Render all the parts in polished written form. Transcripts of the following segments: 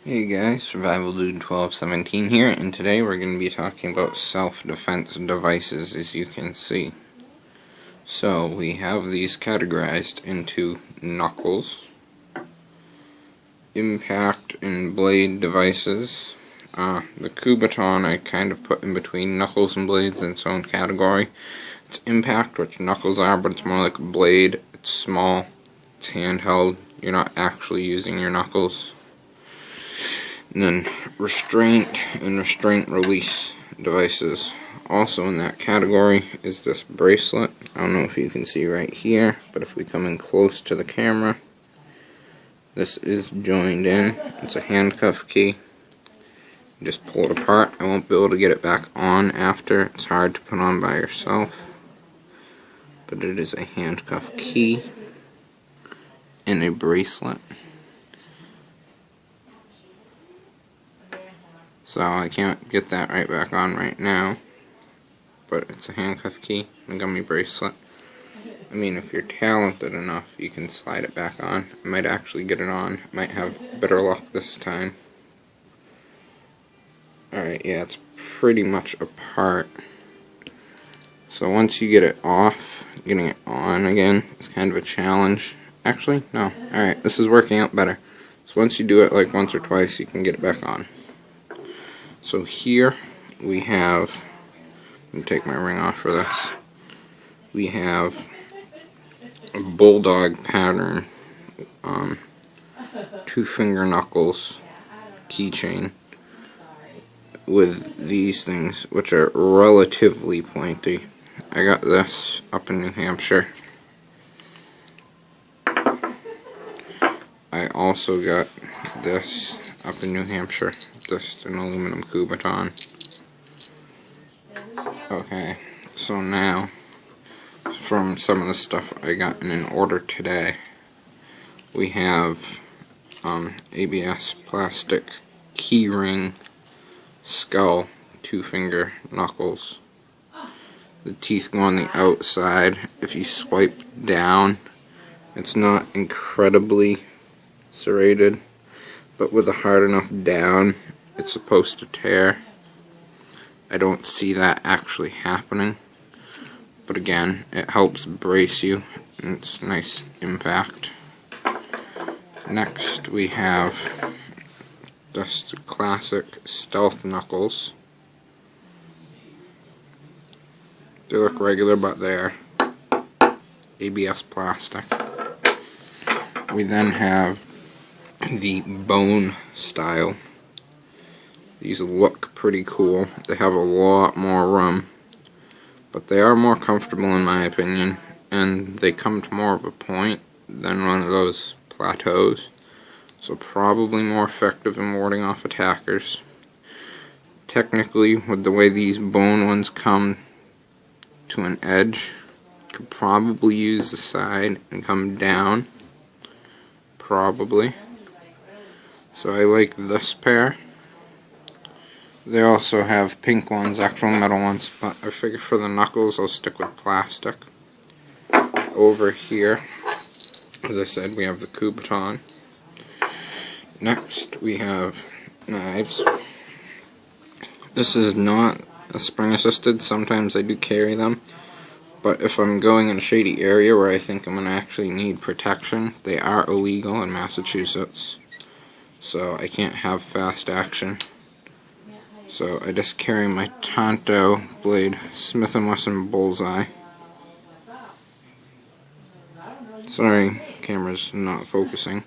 Hey guys, Survival Dude 1217 here, and today we're going to be talking about self-defense devices, as you can see. So, we have these categorized into knuckles, impact and blade devices. The Kubotan I kind of put in between knuckles and blades in its own category. It's impact, which knuckles are, but it's more like a blade. It's small, it's handheld, you're not actually using your knuckles. And then restraint and restraint release devices. Also in that category is this bracelet. I don't know if you can see right here, but if we come in close to the camera, this is joined in. It's a handcuff key. You just pull it apart. I won't be able to get it back on after. It's hard to put on by yourself. But it is a handcuff key and a bracelet. So I can't get that right back on right now, but it's a handcuff key and gummy bracelet. I mean, if you're talented enough, you can slide it back on. I might actually get it on. Might have better luck this time. Alright, yeah, it's pretty much apart. So once you get it off, getting it on again is kind of a challenge. Actually, no. Alright, this is working out better. So once you do it like once or twice, you can get it back on. So here we have, let me take my ring off for this, we have a bulldog pattern, 2-finger knuckles keychain with these things, which are relatively pointy. I got this up in New Hampshire. I also got this up in New Hampshire. Just an aluminum Kubotan. Okay, so now, from some of the stuff I got in an order today, we have ABS plastic keyring skull 2-finger knuckles. The teeth go on the outside. If you swipe down, it's not incredibly serrated, but with a hard enough down, it's supposed to tear. I don't see that actually happening, but again, it helps brace you, and it's nice impact. Next we have just classic stealth knuckles. They look regular, but they're ABS plastic. We then have the bone style. These look pretty cool. They have a lot more room, but they are more comfortable in my opinion, and they come to more of a point than one of those plateaus, so probably more effective in warding off attackers. Technically, with the way these bone ones come to an edge, you could probably use the side and come down, probably. So I like this pair. They also have pink ones, actual metal ones, but I figure for the knuckles I'll stick with plastic. Over here, as I said, we have the Kubotan. Next we have knives. This is not a spring assisted, sometimes I do carry them, but if I'm going in a shady area where I think I'm going to actually need protection, they are illegal in Massachusetts. So I can't have fast action. So I just carry my Tonto blade Smith & Wesson Bullseye. Sorry, camera's not focusing,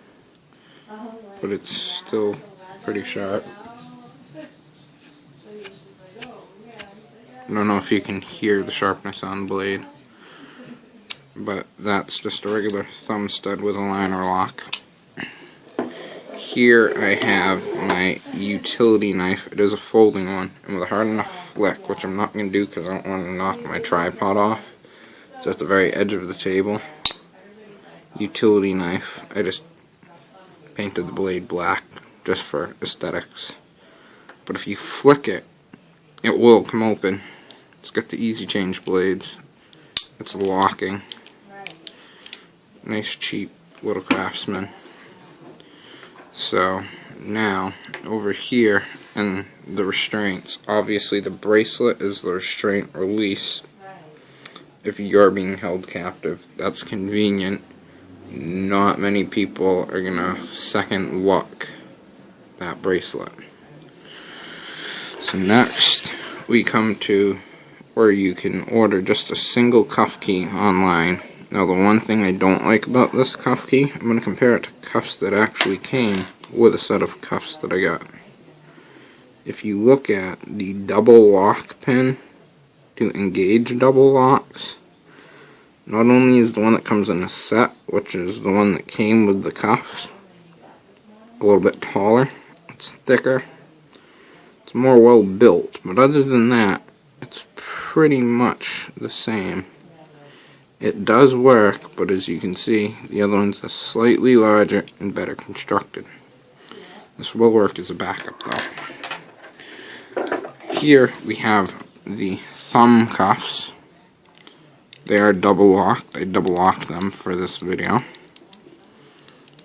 but it's still pretty sharp. I don't know if you can hear the sharpness on the blade, but that's just a regular thumb stud with a liner lock. Here I have my utility knife. It is a folding one, and with a hard enough flick, which I'm not going to do because I don't want to knock my tripod off. It's at the very edge of the table. Utility knife. I just painted the blade black just for aesthetics. But if you flick it, it will come open. It's got the easy change blades. It's locking. Nice cheap little Craftsman. So Now, over here in the restraints, obviously the bracelet is the restraint release. If you're being held captive, that's convenient. Not many people are gonna second look that bracelet. So next, we come to where you can order just a single cuff key online. Now the one thing I don't like about this cuff key, I'm going to compare it to cuffs that actually came with a set of cuffs that I got. If you look at the double lock pin to engage double locks, not only is the one that comes in a set, which is the one that came with the cuffs, a little bit taller, it's thicker, it's more well built, but other than that, it's pretty much the same. It does work, but as you can see, the other one's are slightly larger and better constructed. This will work as a backup though. Here we have the thumb cuffs. They are double locked. I double locked them for this video.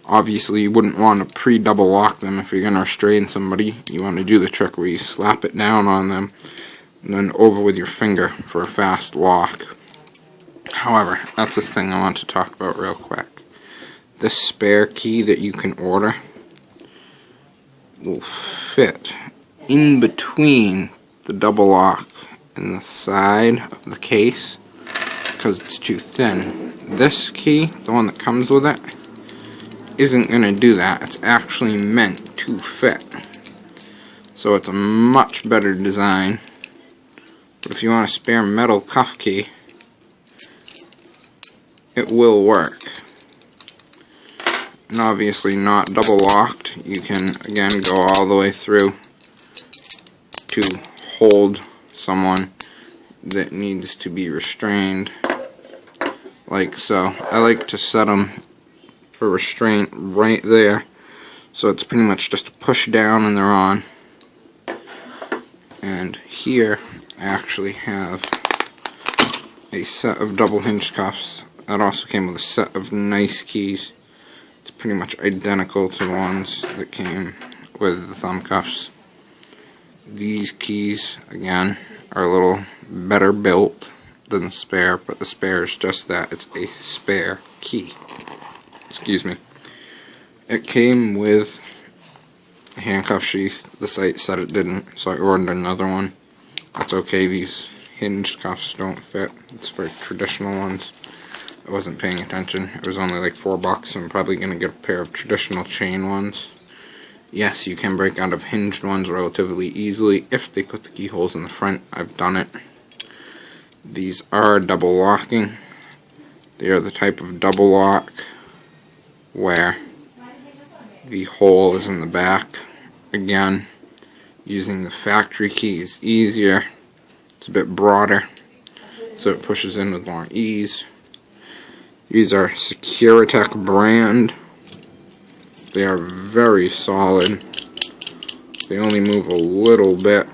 Obviously you wouldn't want to pre-double lock them if you're going to restrain somebody. You want to do the trick where you slap it down on them and then over with your finger for a fast lock. However, that's the thing I want to talk about real quick. This spare key that you can order will fit in between the double lock and the side of the case because it's too thin. This key, the one that comes with it, isn't going to do that. It's actually meant to fit. So it's a much better design. But if you want a spare metal cuff key, it will work. And obviously not double locked. You can again go all the way through to hold someone that needs to be restrained, like so. I like to set them for restraint right there, so it's pretty much just a push down and they're on. And here I actually have a set of double hinge cuffs that also came with a set of nice keys. It's pretty much identical to the ones that came with the thumb cuffs. These keys, again, are a little better built than the spare, but the spare is just that. It's a spare key. Excuse me. It came with a handcuff sheath. The site said it didn't, so I ordered another one. That's okay, these hinged cuffs don't fit. It's for traditional ones. I wasn't paying attention. It was only like $4. I'm probably going to get a pair of traditional chain ones. Yes, you can break out of hinged ones relatively easily if they put the keyholes in the front. I've done it. These are double locking. They are the type of double lock where the hole is in the back. Again, using the factory key is easier. It's a bit broader, so it pushes in with more ease. These are Securitech brand. They are very solid. They only move a little bit.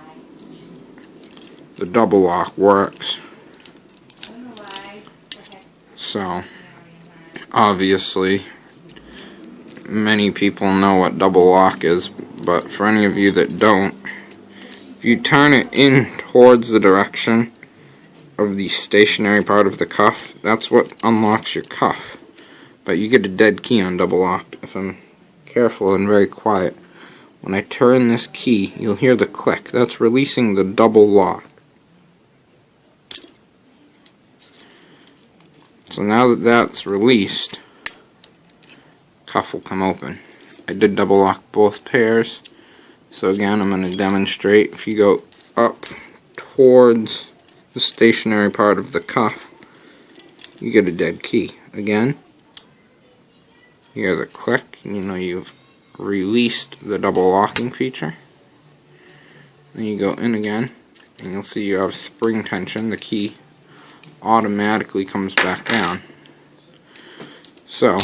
The double lock works. So, obviously, many people know what double lock is, but for any of you that don't, if you turn it in towards the direction of the stationary part of the cuff, that's what unlocks your cuff. But you get a dead key on double locked. If I'm careful and very quiet, when I turn this key, you'll hear the click. That's releasing the double lock. So now that that's released, cuff will come open. I did double lock both pairs. So again, I'm going to demonstrate. If you go up towards the stationary part of the cuff, you get a dead key. Again, you hear the click, and you know you've released the double locking feature. Then you go in again, and you'll see you have spring tension. The key automatically comes back down. So,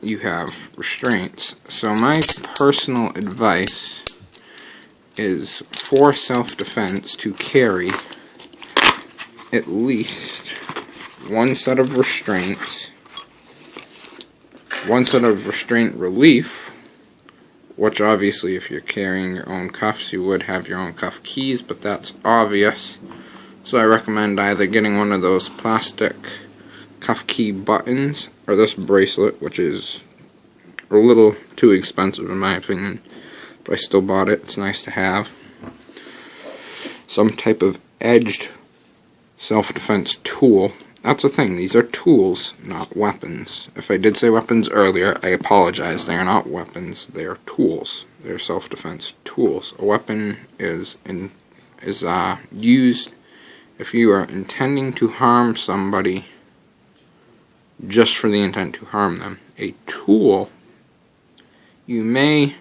you have restraints. So my personal advice is for self-defense to carry at least one set of restraints, one set of restraint relief, which obviously if you're carrying your own cuffs, you would have your own cuff keys, but that's obvious. So I recommend either getting one of those plastic cuff key buttons, or this bracelet, which is a little too expensive in my opinion, but I still bought it. It's nice to have. Some type of edged self-defense tool. That's the thing, these are tools, not weapons. If I did say weapons earlier, I apologize. They are not weapons, they are tools. They're self-defense tools. A weapon is used if you are intending to harm somebody just for the intent to harm them. A tool, you may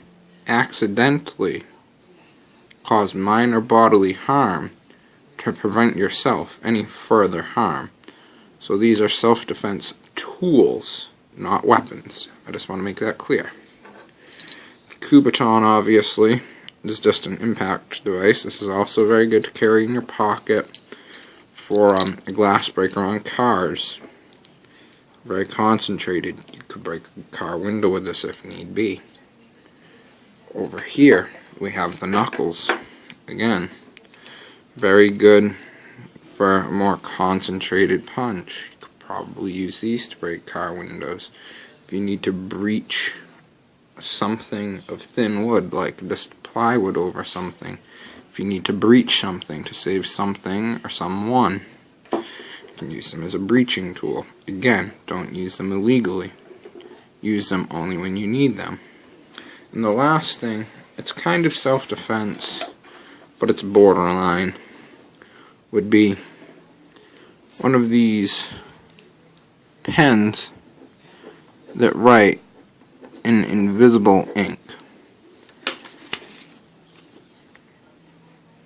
accidentally cause minor bodily harm to prevent yourself any further harm. So these are self-defense tools, not weapons. I just want to make that clear. The Kubotan, obviously, is just an impact device. This is also very good to carry in your pocket for a glass breaker on cars. Very concentrated. You could break a car window with this if need be. Over here, we have the knuckles. Again, very good for a more concentrated punch. You could probably use these to break car windows. If you need to breach something of thin wood, like just plywood over something, if you need to breach something to save something or someone, you can use them as a breaching tool. Again, don't use them illegally. Use them only when you need them. And the last thing, it's kind of self-defense, but it's borderline, would be one of these pens that write in invisible ink,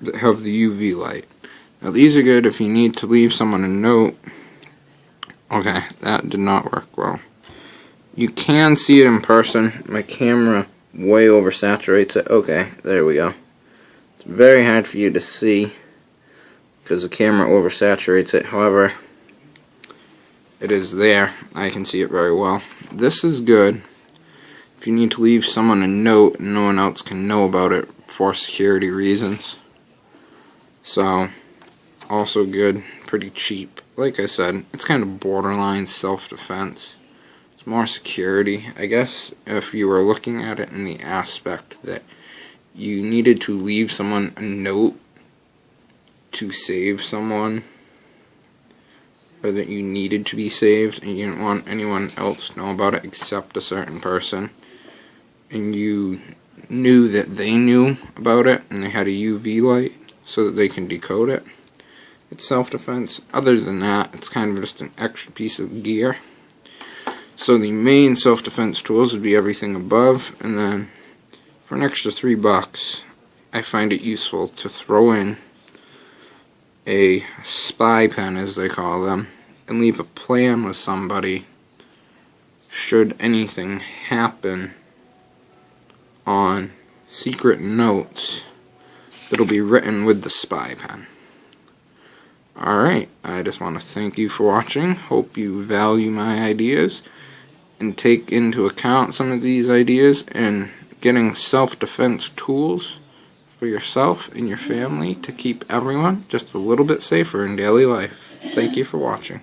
that have the UV light. Now these are good if you need to leave someone a note. Okay, that did not work well. You can see it in person. My camera way oversaturates it. Okay, there we go. It's very hard for you to see because the camera oversaturates it. However, it is there. I can see it very well. This is good if you need to leave someone a note and no one else can know about it for security reasons. So, also good, pretty cheap. Like I said, it's kind of borderline self-defense. It's more security. I guess if you were looking at it in the aspect that you needed to leave someone a note to save someone, or that you needed to be saved and you didn't want anyone else to know about it except a certain person, and you knew that they knew about it and they had a UV light so that they can decode it, it's self-defense. Other than that, it's kind of just an extra piece of gear. So the main self-defense tools would be everything above, and then for an extra $3, I find it useful to throw in a spy pen, as they call them, and leave a plan with somebody should anything happen on secret notes that'll be written with the spy pen. Alright, I just want to thank you for watching. Hope you value my ideas and take into account some of these ideas in getting self-defense tools for yourself and your family to keep everyone just a little bit safer in daily life. Thank you for watching.